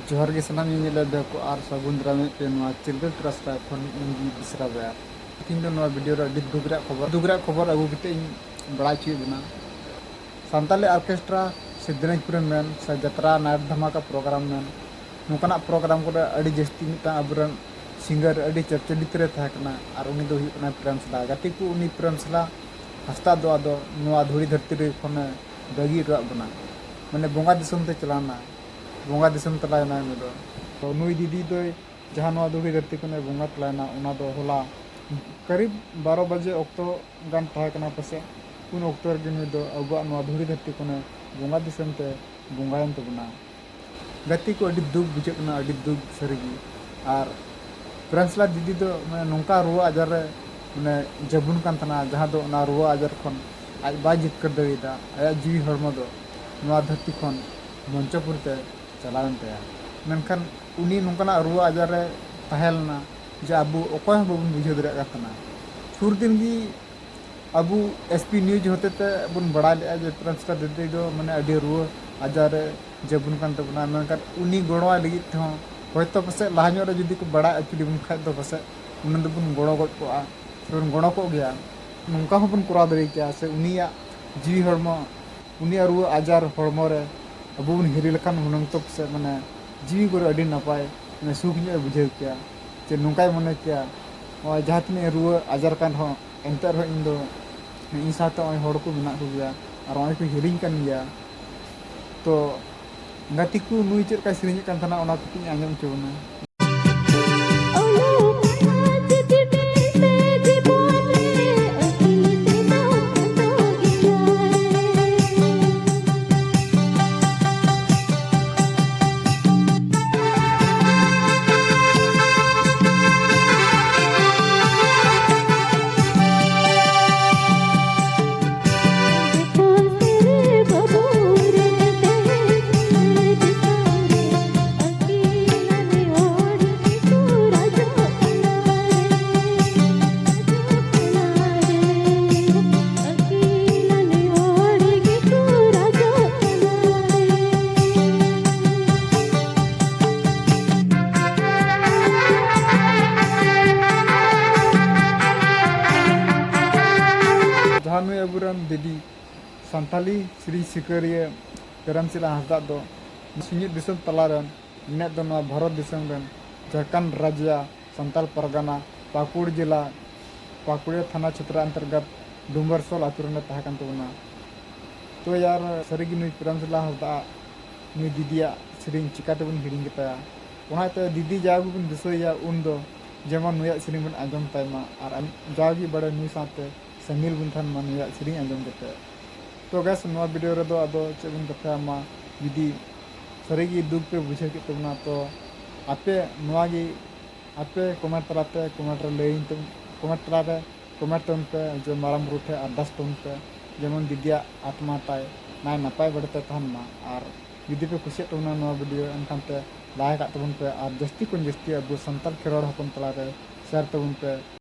जोहर के सलाम ᱧᱮᱧᱮᱞ ᱫᱮᱠᱚ ᱟᱨ ᱥᱟᱹᱜᱩᱱ ᱫᱟᱨᱟᱢ ᱯᱮ ᱱᱚᱣᱟ ᱪᱤᱞᱰᱨᱮᱱ ᱴᱨᱟᱥᱴ ᱠᱷᱚᱱ ᱤᱧ ᱵᱤᱥᱨᱟ ᱵᱮᱭᱟ ᱤᱧ ᱫᱚ ᱱᱚᱣᱟ ᱵᱷᱤᱰᱤᱭᱳ ᱨᱮ ᱟᱹᱰᱤ ᱫᱩᱠ ᱨᱮᱭᱟᱜ ᱠᱷᱚᱵᱚᱨ ᱟᱹᱜᱩ ᱠᱟᱛᱮ ᱤᱧ ᱵᱟᱲᱟᱭ ᱦᱚᱪᱚᱭᱮᱫ ᱵᱚᱱᱟ ᱥᱟᱱᱛᱟᱞᱤ ᱚᱨᱠᱮᱥᱴᱨᱟ ᱥᱮ ᱫᱤᱱᱟᱡᱽᱯᱩᱨ ᱢᱮᱱ ᱥᱮ ᱡᱟᱛᱨᱟ ᱱᱟᱭᱤᱴ ᱫᱷᱟᱢᱟᱠᱟ ᱯᱨᱳᱜᱨᱟम ᱢᱮᱱ ᱱᱚᱝᱠᱟᱱᱟᱜ ᱯᱨᱳᱜᱨᱟम ᱠᱚᱨᱮ ᱟᱹᱰᱤ ᱡᱟᱹᱥᱛᱤ ᱢᱤᱫᱴᱟᱝ ᱟᱵᱚᱨᱮᱱ ᱥᱤᱝᱜᱟᱨ ᱟᱹᱰᱤ ᱪᱚᱨᱪᱚᱞᱤᱛ ᱨᱮ ᱛᱟᱦᱮᱸ ᱠᱟᱱᱟ ᱟᱨ ᱩᱱᱤ ᱫᱚ ᱦᱩᱭᱩᱜ ᱠᱟᱱᱟ ᱯᱨᱮᱢᱥᱞᱟ ᱜᱟᱛᱮ ᱠᱚ ᱩᱱᱤ ᱯᱨᱮᱢᱥᱞᱟ ᱦᱟᱸᱥᱫᱟ ᱫᱚ ᱟᱫᱚ ᱱᱚᱣᱟ ᱫᱷᱩᱲᱤ ᱫᱷᱟᱹᱨᱛᱤ ᱨᱮ ᱠᱷᱚᱱᱮ ᱵᱟᱹᱜᱤ ᱦᱚᱴᱚᱣᱟᱜ ᱵᱚᱱᱟ ᱢᱟᱱᱮ ᱵᱚᱸᱜᱟ ᱫᱤᱥᱚᱢ ᱛᱮ ᱪᱟᱞᱟᱣᱱᱟ ᱵᱚᱸᱜᱟ ᱫᱤᱥᱚᱢ ᱛᱟᱞᱟᱭᱮᱱᱟ ᱩᱱᱤ ᱫᱚ तो नुई दीदी दो जहाँ नवा धूड़ी धरती को बंगा तलायना उना दो होला करीब 12 बजे अक्तो गान तहां कना पसे उन अक्तो रे नुई दो अबुआ नवा धूड़ी धरती को बंगा दिसम ते बंगायन तबना गति को अडी दुख बुझेना अडी दुख सरीगी और प्रेमसला दीदी दो मैं नौका रुआ आजार रे मैंने जबुन कान तना जहाँ दो ना रुआ आजार खन आज बा जितकर दवेदा आया जीवी हरमो दो नवा धरती खन मंचपुर ते चलावन तया मेनखान उनी नौकाना रुआ आजार रे तहेलना जे अबू अकय बाबन बुझे दरेगा तना सुर दिन गी अबू एसपी न्यूज होते ते बन बड़ा ले जे प्रेमसला दीदी दो माने अडी रुआ आजार रे जबुन कान तबना मेनखान उनी गड़वा लगी थे होयतो पासे लाहाño रे जुदी को बड़ा एक्चुअली बन खाय दो पासे उन दो बन गड़ो गड को आ बन गड़ो को गया नौका हो बन करा दरे क्या से उनिया जीवी हरमो उनिया रुआ आजार हरमो रे अबू बन हिरी लखान हुनंग तो पासे माने जीवी को अड़ी नपाय सुख बुझे क्या जे नौकाय मने क्या जहाँ तीन रुआ आजार कान हो एंतर हो इन दो इन साथ हड़ को मेना को गया और को हिरिंग कान गया तो गाती को नुई चेक का सेरेंज कान थाना ओना को आंजम चोना जहाँ नुई अबुरन दीदी सानताली श्री सिकरिया प्रेमसला हांसदा दो सिंगित दिसम तलारन इने दो नवा भारत दिसम रन झारखंड राज्य संताल परगना पाकुड़ जिला पाकुड़िया थाना क्षेत्र अंतर्गत डूंगरसोल आतुरने तहाकन तबना तो यार सरीगी नुई प्रेमसला हांसदा नुई दीदिया सेरिंग चिकाते बन हिरिंग गताया ओनाते दीदी जागु बन दिसोया उन दो जेमन नुया सेरिंग बन आंजम तायमा और जागी बड़े नुई साथे संगिल बुंथान मानुया सेरिंग आंजम गते तो गैस नवा वीडियो रे दो आदो चेबन कथा मा विधि सरीगी दुख पे बुझे के तबना तो आपे नवा गी आपे कमेंट तलाते कमेंट रे लेइन तुम कमेंट तलाते कमेंट तुम पे जो माराम रूठे अरदास तुम पे जेमन दीदिया आत्मा ताय नाय नपाय बड़ते तहन मा और जुदी पे खुशी तबना नवा वीडियो एनखान ते लाइक तबन पे और जस्ती कुन जस्ती अबो संताल खेरोड़ हपन तला रे शेयर तबन पे